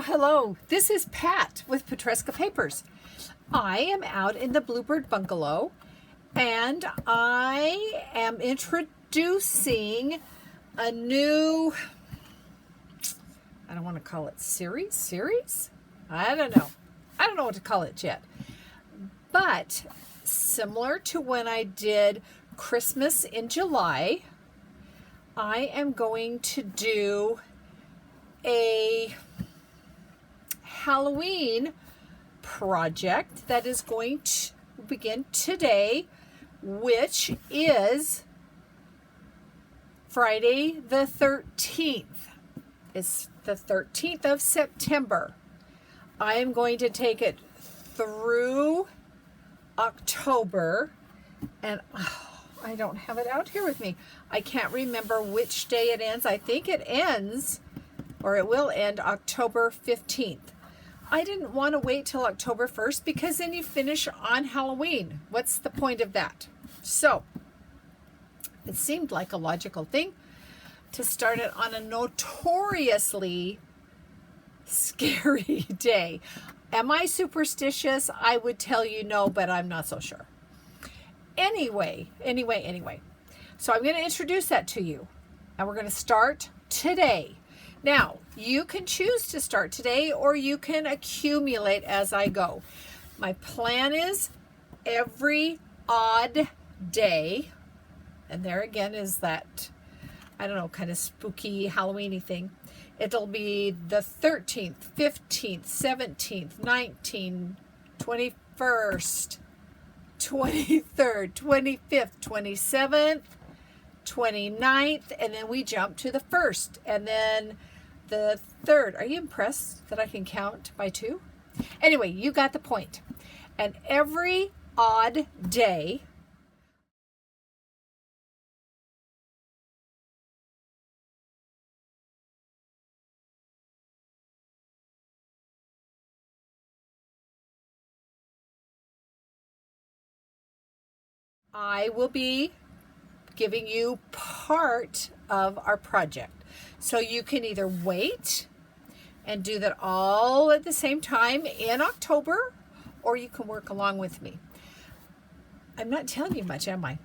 Hello. This is Pat with Petresca Papers. I am out in the Bluebird Bungalow and I am introducing a new, I don't want to call it series? I don't know. I don't know what to call it yet. But similar to when I did Christmas in July, I am going to do a Halloween project that is going to begin today, which is Friday the 13th. It's the 13th of September. I am going to take it through October, and I don't have it out here with me. I can't remember which day it ends. I think it ends, or it will end, October 15th. I didn't want to wait till October 1st because then you finish on Halloween. What's the point of that? So it seemed like a logical thing to start it on a notoriously scary day. Am I superstitious? I would tell you no, but I'm not so sure. Anyway. So I'm going to introduce that to you, and we're going to start today. Now, you can choose to start today, or you can accumulate as I go. My plan is every odd day, and there again is that, I don't know, kind of spooky Halloween-y thing. It'll be the 13th, 15th, 17th, 19th, 21st, 23rd, 25th, 27th, 29th, and then we jump to the 1st, and then the 3rd. Are you impressed that I can count by 2? Anyway, you got the point. And every odd day, I will be giving you part of our project. So you can either wait and do that all at the same time in October, or you can work along with me. I'm not telling you much, am I?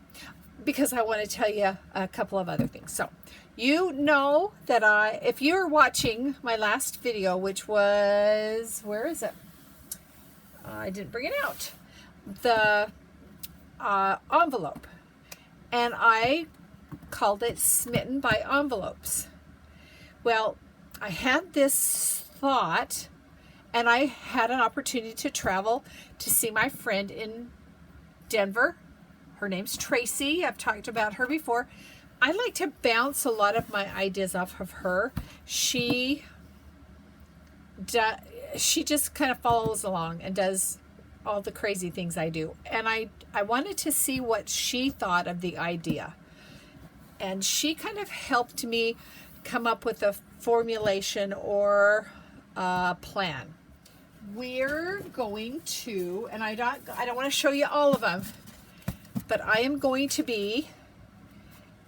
Because I want to tell you a couple of other things. So you know that if you're watching my last video, which was, where is it? I didn't bring it out. The envelope. And I called it Smitten by Envelopes. Well, I had this thought, and I had an opportunity to travel to see my friend in Denver. Her name's Tracy. I've talked about her before. I like to bounce a lot of my ideas off of her. She just kind of follows along and does all the crazy things I do. And I wanted to see what she thought of the idea. And she kind of helped me come up with a formulation or a plan. We're going to, and I don't want to show you all of them, but I am going to be,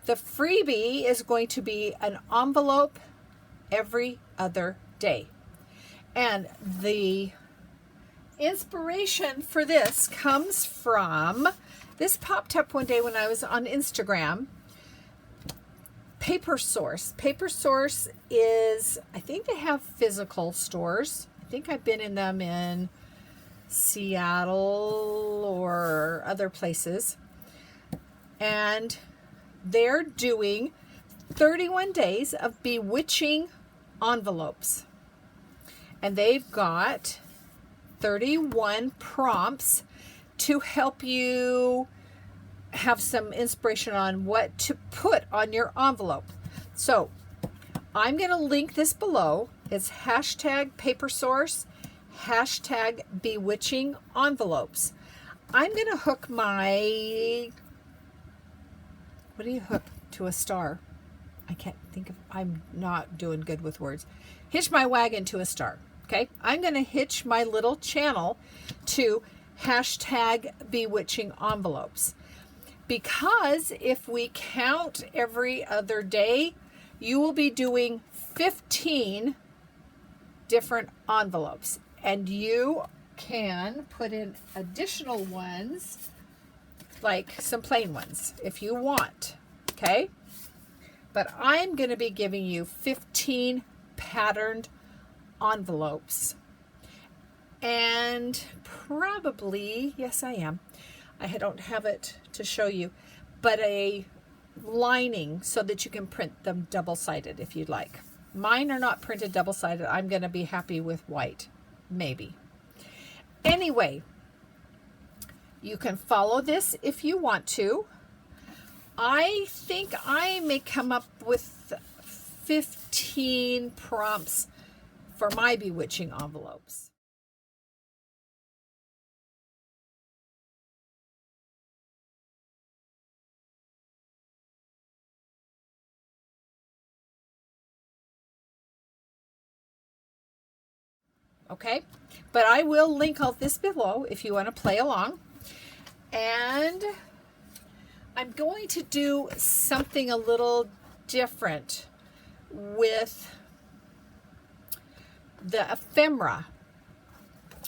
the freebie is going to be an envelope every other day. And the inspiration for this comes from, this popped up one day when I was on Instagram. Paper Source. Paper Source is, I think they have physical stores. I think I've been in them in Seattle or other places. And they're doing 31 days of bewitching envelopes. And they've got 31 prompts to help you have some inspiration on what to put on your envelope. So I'm going to link this below. It's hashtag PaperSource, hashtag bewitching envelopes. I'm going to hook my, what do you hook to a star? I can't think of, I'm not doing good with words. Hitch my wagon to a star. Okay, I'm going to hitch my little channel to hashtag bewitching envelopes. Because if we count every other day, you will be doing 15 different envelopes, and you can put in additional ones, like some plain ones if you want, okay? But I'm going to be giving you 15 patterned envelopes, and probably, yes I am, I don't have it to show you, but a lining so that you can print them double-sided if you'd like. Mine are not printed double-sided. I'm going to be happy with white, maybe. Anyway, you can follow this if you want to. I think I may come up with 15 prompts for my bewitching envelopes. Okay, but I will link all this below if you want to play along. And I'm going to do something a little different with the ephemera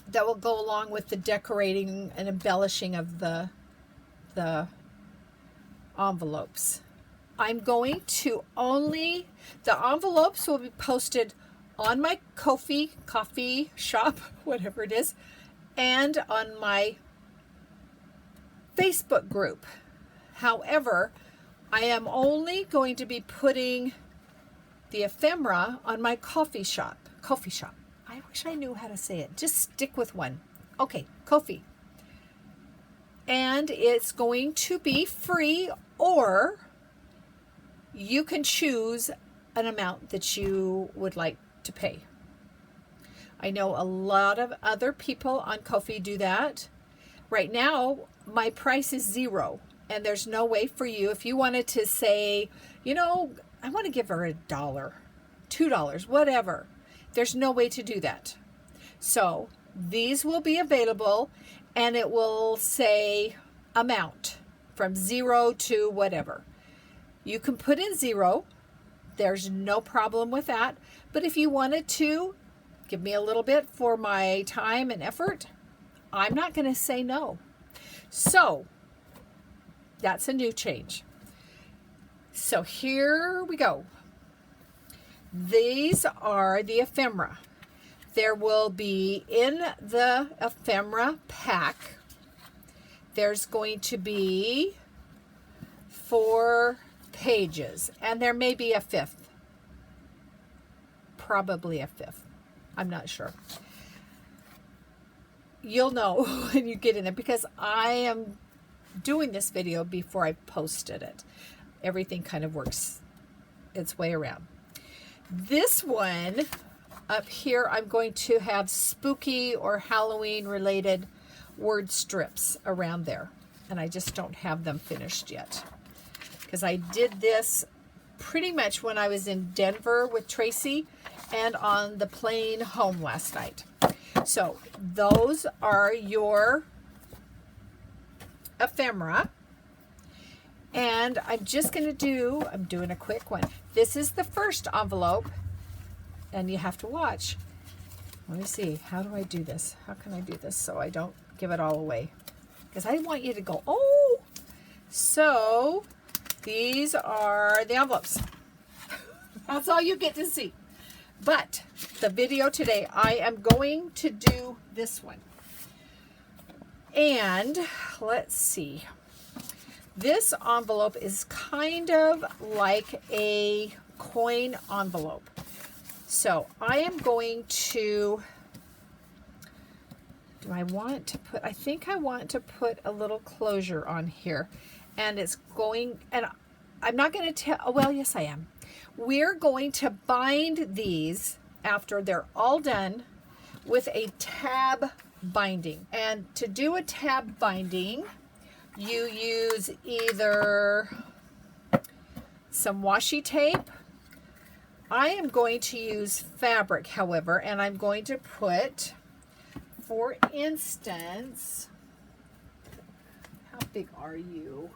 that will go along with the decorating and embellishing of the envelopes. I'm going to the envelopes will be posted on my coffee shop, whatever it is, and on my Facebook group. However, I am only going to be putting the ephemera on my coffee shop. I wish I knew how to say it. Just stick with one. Okay, Ko-fi. And it's going to be free, or you can choose an amount that you would like to pay. I know a lot of other people on Ko-fi do that. Right now, my price is $0, and there's no way for you, if you wanted to say, you know, I want to give her $1, $2, whatever. There's no way to do that. So these will be available, and it will say amount from 0 to whatever. You can put in 0. There's no problem with that. But if you wanted to give me a little bit for my time and effort, I'm not going to say no. So that's a new change. So here we go. These are the ephemera. There will be in the ephemera pack, there's going to be 4 pages, and there may be a 5th. Probably a 5th. I'm not sure. You'll know when you get in there, because I am doing this video before I posted it. Everything kind of works its way around. This one up here, I'm going to have spooky or Halloween related word strips around there, and I just don't have them finished yet, because I did this pretty much when I was in Denver with Tracy and on the plane home last night. So those are your ephemera. And I'm just going to I'm doing a quick one. This is the first envelope, and you have to watch. Let me see. How do I do this? How can I do this so I don't give it all away? Because I want you to go, oh! So these are the envelopes. That's all you get to see. But the video today, I am going to do this one. And let's see. This envelope is kind of like a coin envelope. So I am going to, I think I want to put a little closure on here. And it's going, and I'm not going to tell, well, yes I am. We're going to bind these after they're all done with a tab binding. And to do a tab binding, you use either some washi tape. I am going to use fabric, however, and I'm going to put, for instance, how big are you?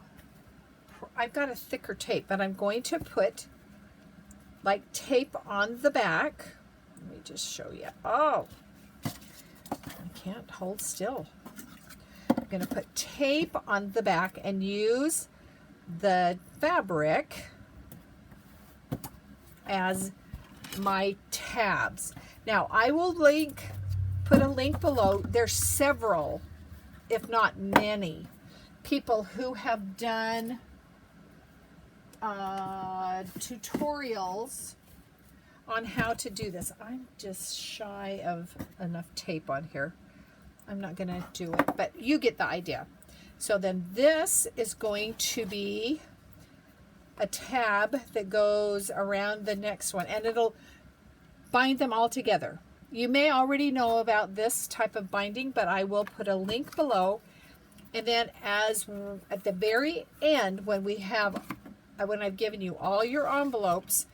I've got a thicker tape, but I'm going to put like tape on the back, Let me just show you. Oh, I can't hold still. I'm going to put tape on the back and use the fabric as my tabs. Now I will put a link below. There's several, if not many, people who have done tutorials on how to do this. I'm just shy of enough tape on here. I'm not going to do it, but you get the idea. So then this is going to be a tab that goes around the next one, and it'll bind them all together. You may already know about this type of binding, but I will put a link below. And then at the very end, when I've given you all your envelopes,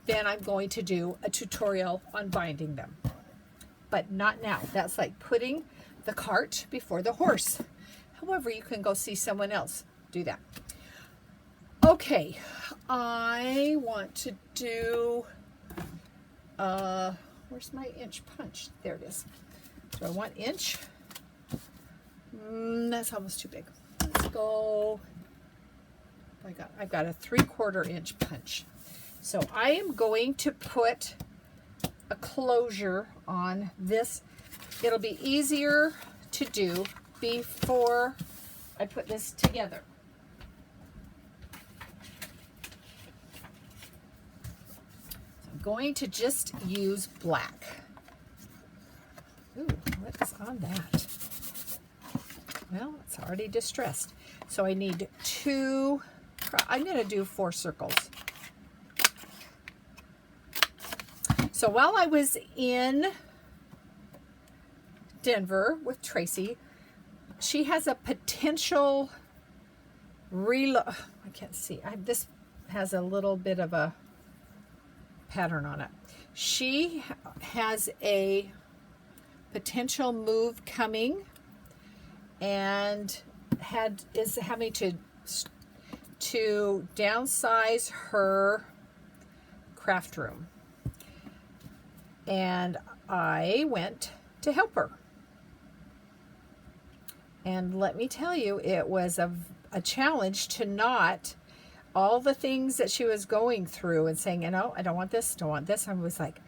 then I'm going to do a tutorial on binding them. But not now. That's like putting the cart before the horse. However, you can go see someone else do that. Okay, I want to do, where's my inch punch? There it is. Do I want inch? That's almost too big. Let's go, I've got a 3/4 inch punch. So I am going to put a closure on this. It'll be easier to do before I put this together. So I'm going to just use black. Ooh, what is on that? Well, it's already distressed. So I need I'm going to do 4 circles. So while I was in Denver with Tracy, she has a potential I can't see. This has a little bit of a pattern on it. She has a potential move coming and is having to downsize her craft room. And I went to help her. And let me tell you, it was a challenge to not, all the things that she was going through and saying, you know, I don't want this, don't want this. I was like,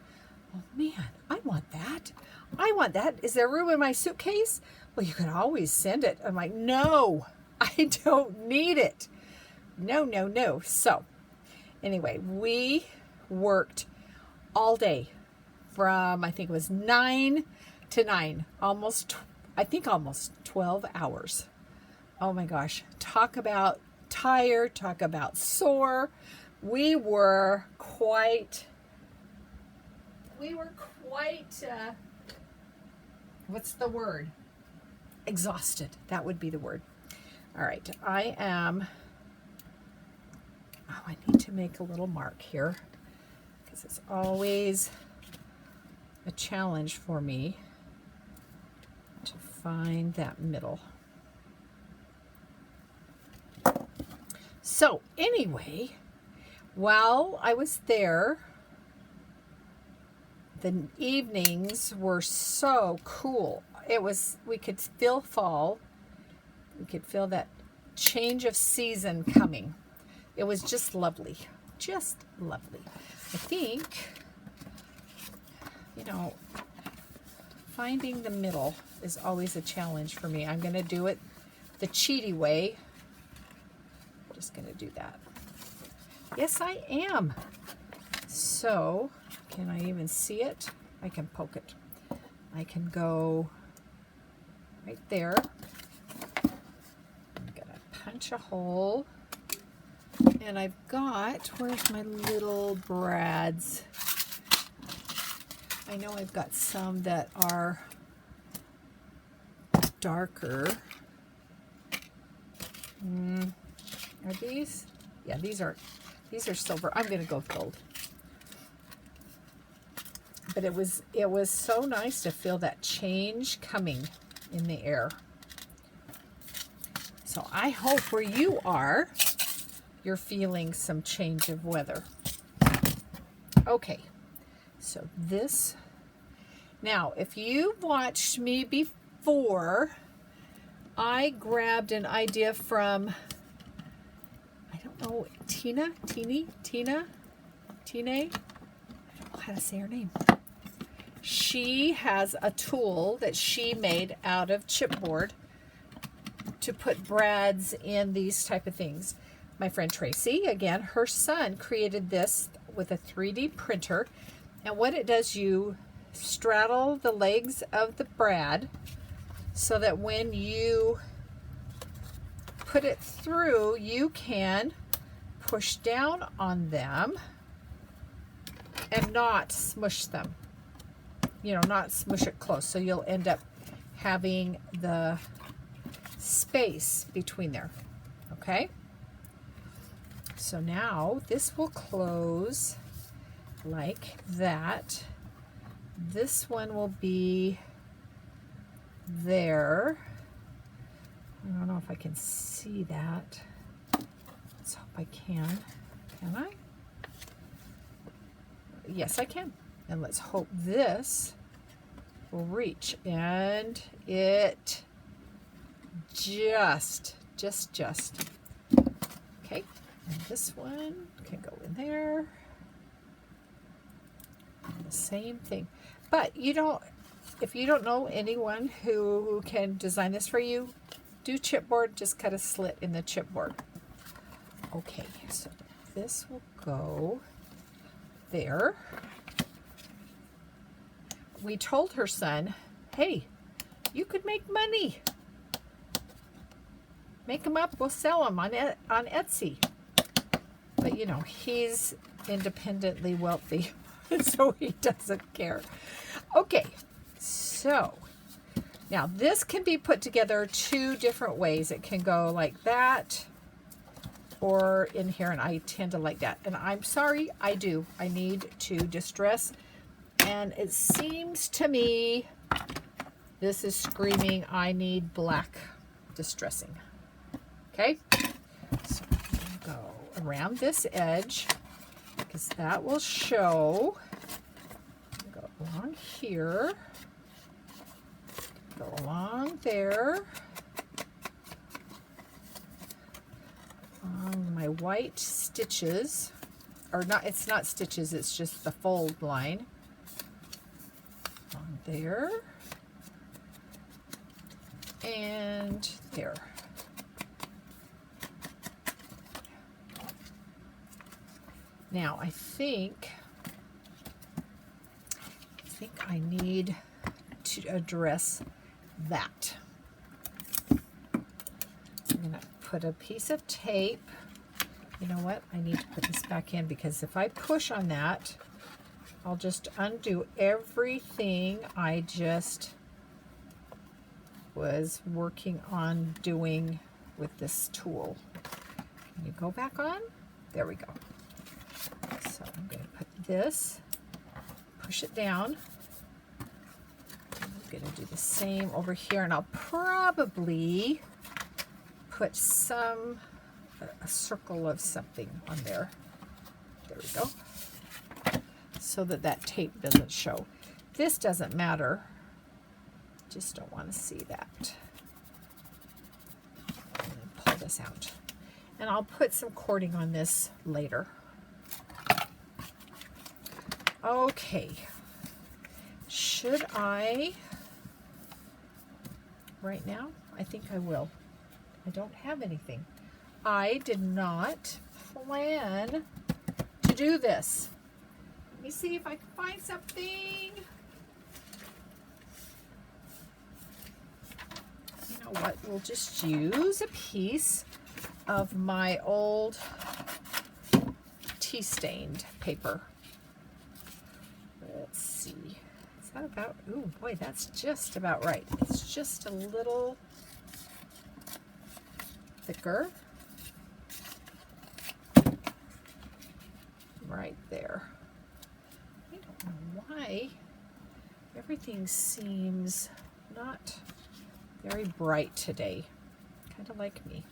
oh man, I want that. I want that. Is there room in my suitcase? Well, you can always send it. I'm like, no, I don't need it. No, no, no. So anyway, we worked all day from, I think it was 9 to 9, almost 12 hours. Oh my gosh. Talk about tired, talk about sore. We were quite, what's the word? Exhausted. That would be the word. All right. I need to make a little mark here because it's always a challenge for me to find that middle. So anyway, while I was there, the evenings were so cool. We could feel fall. We could feel that change of season coming. It was just lovely. Just lovely. I think, you know, finding the middle is always a challenge for me. I'm going to do it the cheaty way. I'm just going to do that. Yes, I am. So, can I even see it? I can poke it. I can go right there. I'm going to punch a hole. And I've got, where's my little brads? I know I've got some that are darker. Are these? Yeah, these are silver. I'm going to go with gold. But it was so nice to feel that change coming in the air. So I hope where you are, you're feeling some change of weather. Okay, so this Now, if you've watched me before, I grabbed an idea from, I don't know, Tina? I don't know how to say her name. She has a tool that she made out of chipboard to put brads in these type of things. My friend Tracy, again, her son created this with a 3D printer. And what it does, you straddle the legs of the brad so that when you put it through, you can push down on them and not smush them. You know, not smush it close. So you'll end up having the space between there. Okay? So now this will close like that. This one will be there. I don't know if I can see that. Let's hope I can. Can I? Yes, I can. And let's hope this will reach. And it just. Okay. And this one can go in there. And the same thing. But you don't, if you don't know anyone who can design this for you, do chipboard, just cut a slit in the chipboard. Okay, so this will go there. We told her son, hey, you could make money. Make them up, we'll sell them on Etsy. But you know, he's independently wealthy, so he doesn't care. Okay, so now this can be put together two different ways. It can go like that or in here, and I tend to like that. And I'm sorry, I need to distress. And it seems to me this is screaming, I need black distressing. Okay, so I'm going to go around this edge because that will show. Go along here, go along there, along my white stitches, or not, it's not stitches, it's just the fold line. On there, and there. Now I think I need to address that. I'm going to put a piece of tape. You know what? I need to put this back in because if I push on that, I'll just undo everything I just was working on doing with this tool. Can you go back on? There we go. So I'm going to put this, push it down. I'm going to do the same over here, and I'll probably put a circle of something on there. There we go. So that tape doesn't show. This doesn't matter. Just don't want to see that. And then pull this out. And I'll put some cording on this later. Okay. Should I? Right now? I think I will. I don't have anything. I did not plan to do this. Let me see if I can find something. You know what? We'll just use a piece of my old tea-stained paper. Let's see. Is that about? Ooh, boy, that's just about right. It's just a little thicker. Right there. I don't know why everything seems not very bright today. Kind of like me.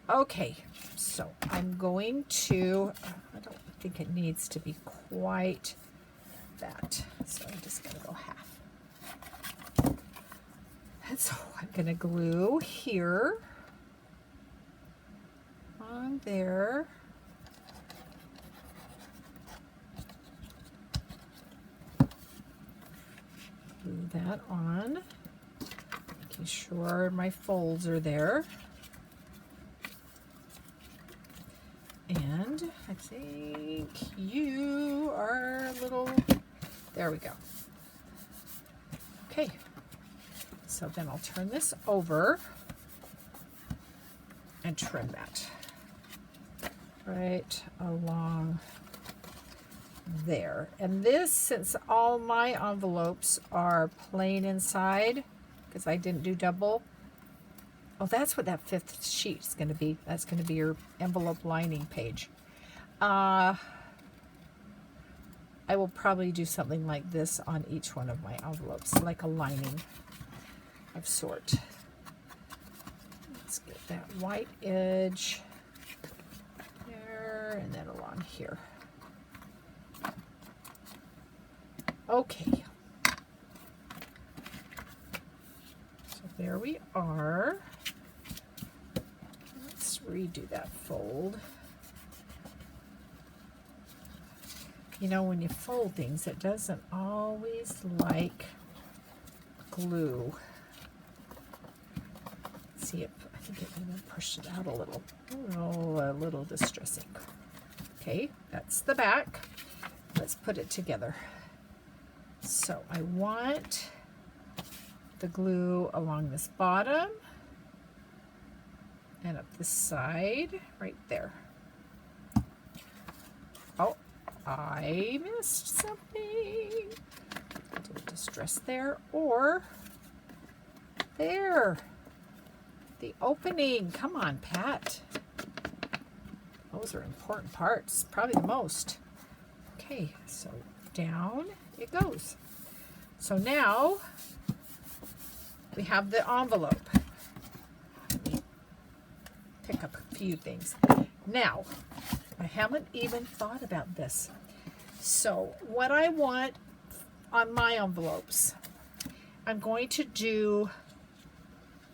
Okay, so I'm going to, I don't think it needs to be quite that. So I'm just going to go half. So I'm going to glue here, on there. Glue that on, making sure my folds are there. And I think you are a little, there we go. Okay, so then I'll turn this over and trim that right along there. And this, since all my envelopes are plain inside, because I didn't do double, oh, that's what that 5th sheet is going to be. That's going to be your envelope lining page. I will probably do something like this on each one of my envelopes, like a lining of sort. Let's get that white edge there and then along here. Okay. So there we are. Let's redo that fold. You know, when you fold things, it doesn't always like glue. Let's see, I think it even pushed it out a little. Oh, a little distressing. Okay, that's the back. Let's put it together. So I want the glue along this bottom and up this side, right there. Oh, I missed something. Did distress there, or there. The opening. Come on, Pat. Those are important parts, probably the most. Okay, so down it goes. So now we have the envelope. Let me pick up a few things. Now, I haven't even thought about this. So what I want on my envelopes, I'm going to do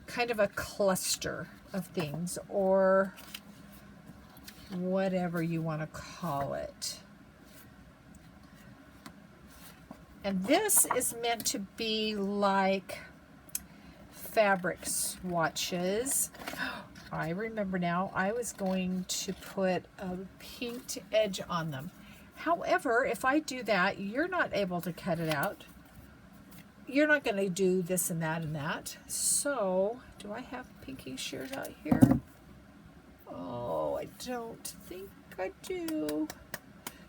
kind of a cluster of things, or whatever you want to call it. And this is meant to be like fabric swatches. I remember now, I was going to put a pinked edge on them. However, if I do that, you're not able to cut it out. You're not going to do this and that and that. So, do I have pinky shears out here? Oh, I don't think I do.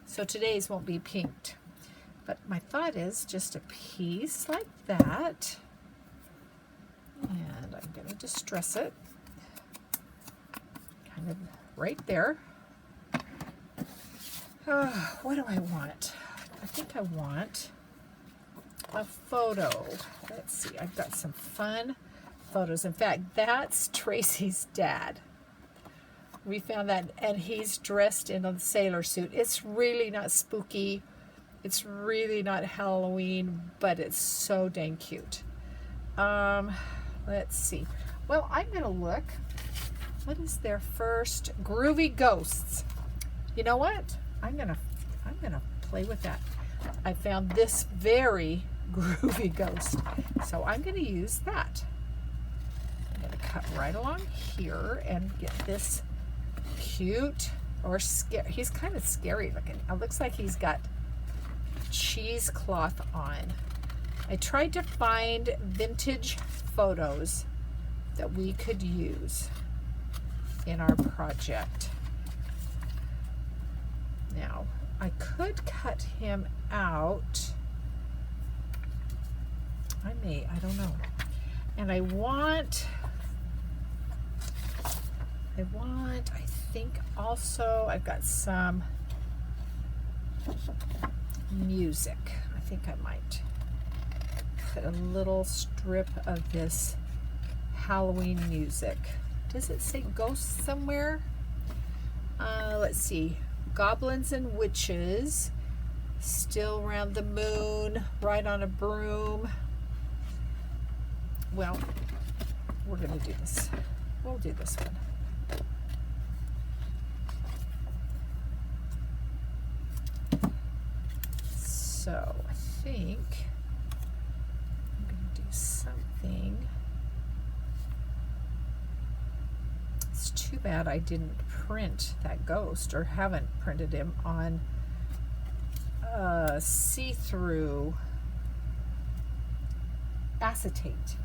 So today's won't be pinked. But my thought is just a piece like that. And I'm going to distress it. Kind of right there. What do I want? I think I want a photo. Let's see, I've got some fun photos. In fact, that's Tracy's dad. We found that, and he's dressed in a sailor suit. It's really not spooky. It's really not Halloween, but it's so dang cute. Let's see. Well, I'm gonna look. What is their first? Groovy Ghosts. You know what? I'm gonna play with that. I found this very groovy ghost, so I'm gonna use that. I'm gonna cut right along here and get this cute or scary. He's kind of scary looking. It looks like he's got cheesecloth on. I tried to find vintage photos that we could use in our project. Now, I could cut him out. I don't know. And I think also I've got some music. I think I might put a little strip of this Halloween music. Does it say ghosts somewhere? Let's see. Goblins and witches, still round the moon, ride on a broom. well, we're going to do this. We'll do this one. So I think I'm going to do something. It's too bad I didn't print that ghost, or haven't printed him on see-through acetate.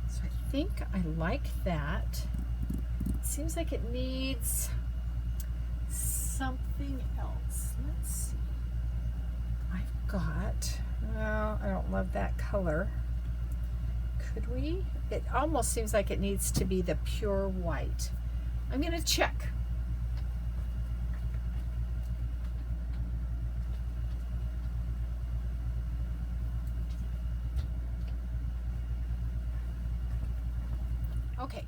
So I think I like that. Seems like it needs something else. Let's see. I've got, well, I don't love that color. Could we? It almost seems like it needs to be the pure white. I'm going to check. Okay,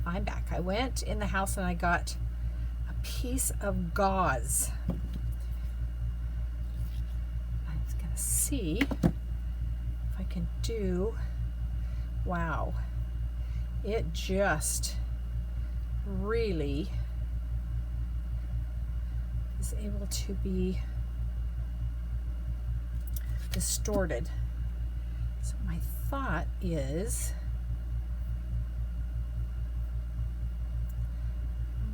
I'm back. I went in the house and I got a piece of gauze. I'm going to see if I can do, wow, it just really is able to be distorted. So my thought is,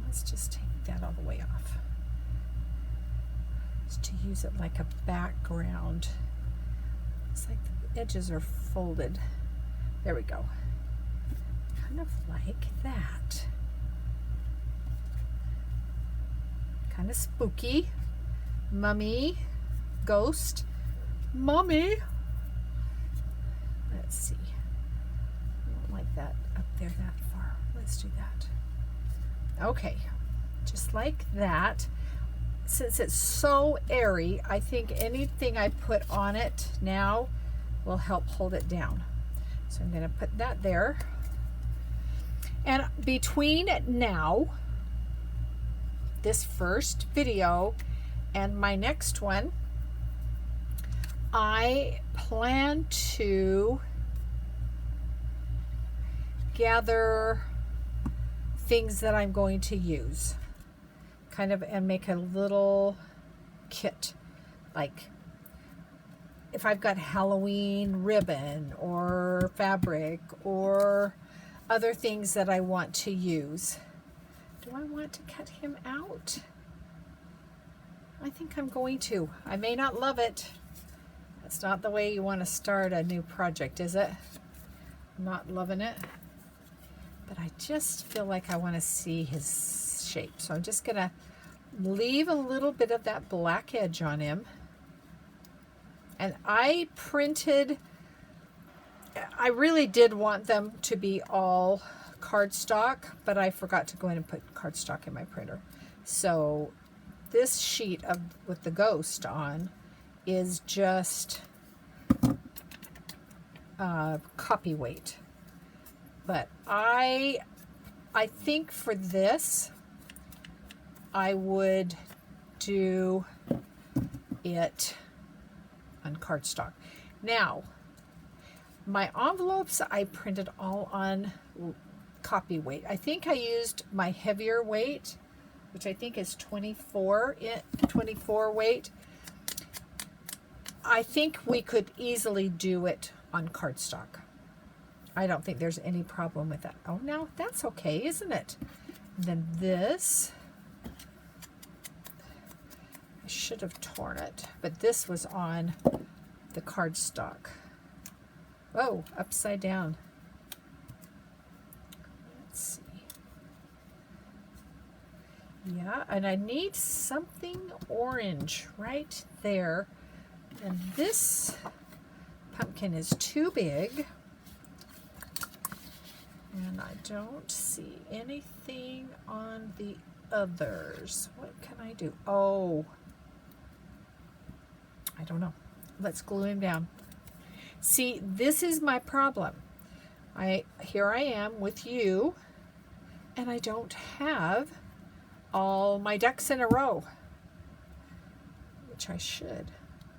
let's just take that all the way off. Just to use it like a background. It's like the edges are folded. There we go. Kind of like that. Kind of spooky. Mummy. Ghost. Mommy. Let's see. I don't like that up there that far. Let's do that. Okay, just like that. Since it's so airy, I think anything I put on it now will help hold it down. So I'm going to put that there. And between now, this first video, and my next one, I plan to gather things that I'm going to use, kind of, and make a little kit. Like if I've got Halloween ribbon or fabric or other things that I want to use. Do I want to cut him out? I think I'm going to. I may not love it. That's not the way you want to start a new project, is it? I'm not loving it. But I just feel like I want to see his shape. So I'm just going to leave a little bit of that black edge on him. And I printed, I really did want them to be all cardstock, but I forgot to go in and put cardstock in my printer. So this sheet of with the ghost on is just copy weight. But I think for this, I would do it on cardstock. Now, my envelopes, I printed all on copy weight. I think I used my heavier weight, which I think is 24 weight. I think we could easily do it on cardstock. I don't think there's any problem with that. Oh, now that's okay, isn't it? And then this, I should have torn it, but this was on the cardstock. Oh, upside down. Let's see. Yeah, and I need something orange right there. And this pumpkin is too big. And I don't see anything on the others. What can I do? Oh, I don't know. Let's glue him down. See, this is my problem. Here I am with you, and I don't have all my ducks in a row, which I should.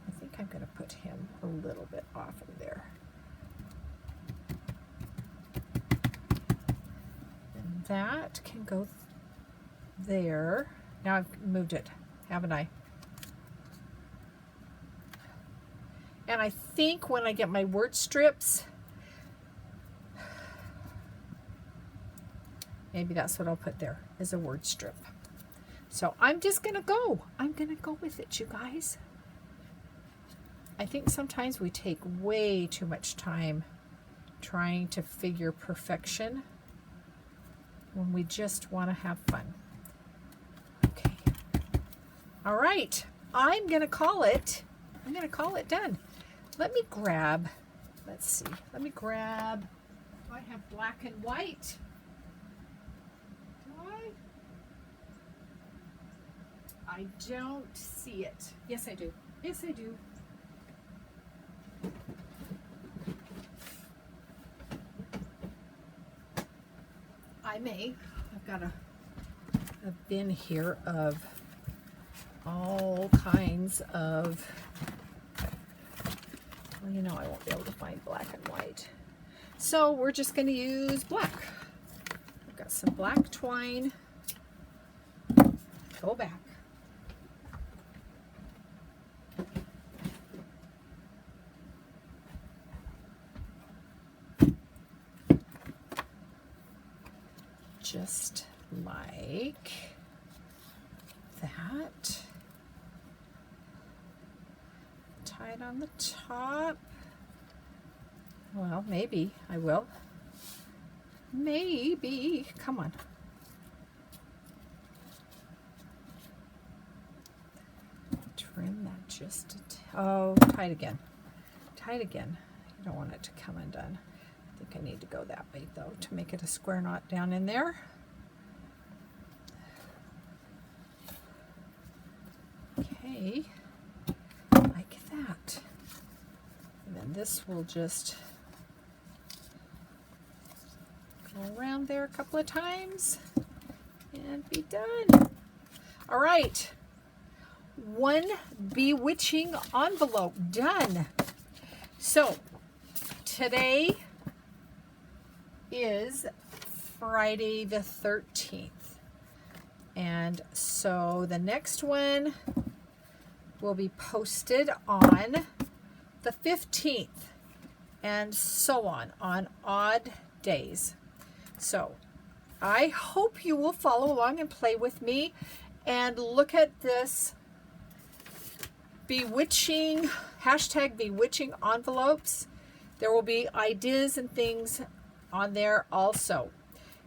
I think I'm going to put him a little bit off of there. that can go there. Now I've moved it, haven't I? And I think when I get my word strips, maybe that's what I'll put there, is a word strip. So I'm just gonna go. I'm gonna go with it, you guys. I think sometimes we take way too much time trying to figure perfection when we just want to have fun. Okay. All right. I'm gonna call it done. Let me grab, let's see. Let me grab, do I have black and white? I don't see it. Yes, I do. Yes, I do. I may. I've got a bin here of all kinds of, well, you know, I won't be able to find black and white. So we're just going to use black. I've got some black twine. Go back. Just like that. Tie it on the top. Well, maybe I will. Maybe. Come on. Trim that just oh, tie it again. Tie it again. You don't want it to come undone. I think I need to go that way though to make it a square knot down in there. Okay, like that. And then this will just go around there a couple of times and be done. All right, one bewitching envelope done. So today is Friday the 13th. And so the next one will be posted on the 15th and so on odd days. So I hope you will follow along and play with me and look at this bewitching, hashtag bewitching envelopes. There will be ideas and things on there also,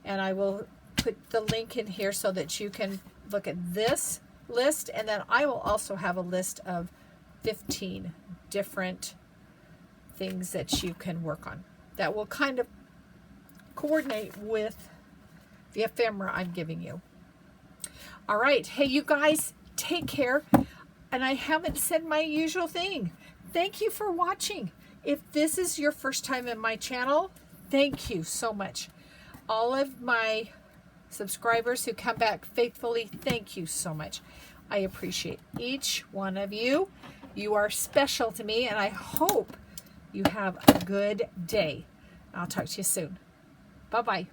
and I will put the link in here so that you can look at this list, and then I will also have a list of 15 different things that you can work on that will kind of coordinate with the ephemera I'm giving you. All right, hey you guys, take care. And I haven't said my usual thing. Thank you for watching. If this is your first time in my channel, thank you so much. All of my subscribers who come back faithfully, thank you so much. I appreciate each one of you. You are special to me, and I hope you have a good day. I'll talk to you soon. Bye-bye.